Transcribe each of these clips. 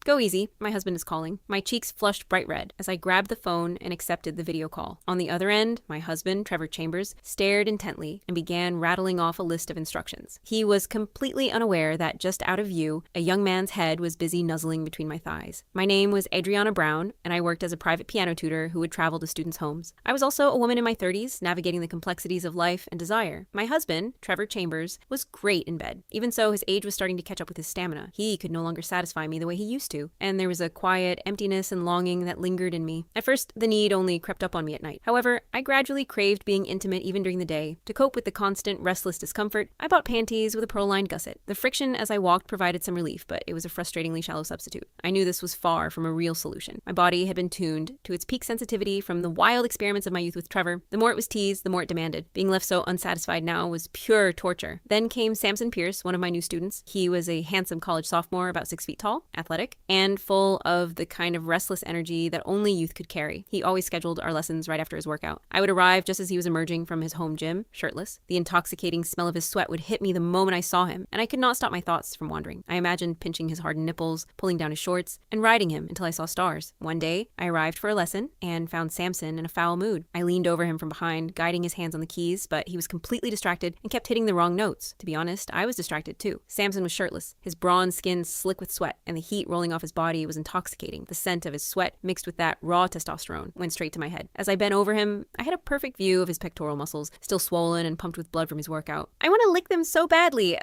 Go easy. My husband is calling. My cheeks flushed bright red as I grabbed the phone and accepted the video call. On the other end, my husband, Trevor Chambers, stared intently and began rattling off a list of instructions. He was completely unaware that just out of view, a young man's head was busy nuzzling between my thighs. My name was Adriana Brown, and I worked as a private piano tutor who would travel to students' homes. I was also a woman in my 30s, navigating the complexities of life and desire. My husband, Trevor Chambers, was great in bed. Even so, his age was starting to catch up with his stamina. He could no longer satisfy me the way he used to, and there was a quiet emptiness and longing that lingered in me. At first, the need only crept up on me at night. However, I gradually craved being intimate even during the day. To cope with the constant, restless discomfort, I bought panties with a pearl-lined gusset. The friction as I walked provided some relief, but it was a frustratingly shallow substitute. I knew this was far from a real solution. My body had been tuned to its peak sensitivity from the wild experiments of my youth with Trevor. The more it was teased, the more it demanded. Being left so unsatisfied now was pure torture. Then came Samson Pierce, one of my new students. He was a handsome college sophomore, about 6 feet tall, athletic, and full of the kind of restless energy that only youth could carry. He always scheduled our lessons right after his workout. I would arrive just as he was emerging from his home gym, shirtless. The intoxicating smell of his sweat would hit me the moment I saw him, and I could not stop my thoughts from wandering. I imagined pinching his hardened nipples, pulling down his shorts, and riding him until I saw stars. One day, I arrived for a lesson and found Samson in a foul mood. I leaned over him from behind, guiding his hands on the keys, but he was completely distracted and kept hitting the wrong notes. To be honest, I was distracted too. Samson was shirtless, his bronze skin slick with sweat, and the heat rolling off his body was intoxicating. The scent of his sweat, mixed with that raw testosterone, went straight to my head. As I bent over him, I had a perfect view of his pectoral muscles, still swollen and pumped with blood from his workout. I want to lick them so badly.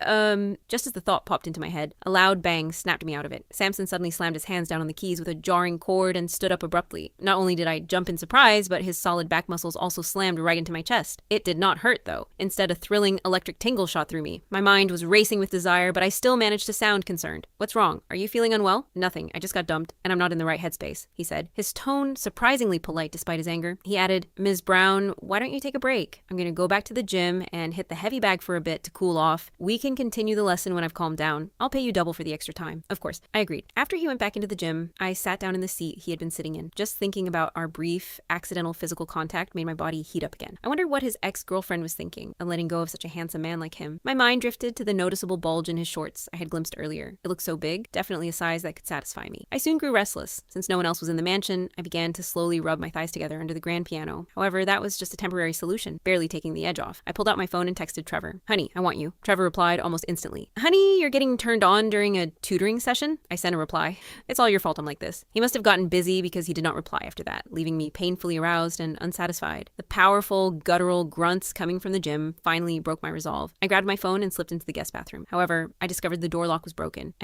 Just as the thought popped into my head, a loud bang snapped me out of it. Samson suddenly slammed his hands down on the keys with a jarring chord and stood up abruptly. Not only did I jump in surprise, but his solid back muscles also slammed right into my chest. It did not hurt, though. Instead, a thrilling electric tingle shot through me. My mind was racing with desire, but I still managed to sound concerned. "What's wrong? Are you feeling unwell?" "Nothing. I just got dumped, and I'm not in the right headspace," he said, his tone surprisingly polite despite his anger. He added, "Ms. Brown, why don't you take a break? I'm going to go back to the gym and hit the heavy bag for a bit to cool off. We can continue the lesson when I've calmed down. I'll pay you double for the extra time." Of course, I agreed. After he went back into the gym, I sat down in the seat he had been sitting in. Just thinking about our brief, accidental physical contact made my body heat up again. I wondered what his ex-girlfriend was thinking of letting go of such a handsome man like him. My mind drifted to the noticeable bulge in his shorts I had glimpsed earlier. It looked so big, definitely a size that could satisfy me. I soon grew restless. Since no one else was in the mansion, I began to slowly rub my thighs together under the grand piano. However, that was just a temporary solution, barely taking the edge off. I pulled out my phone and texted Trevor. "Honey, I want you." Trevor replied almost instantly. "Honey, you're getting turned on during a tutoring session?" I sent a reply. "It's all your fault I'm like this." He must have gotten busy because he did not reply after that, leaving me painfully aroused and unsatisfied. The powerful, guttural grunts coming from the gym finally broke my resolve. I grabbed my phone and slipped into the guest bathroom. However, I discovered the door lock was broken,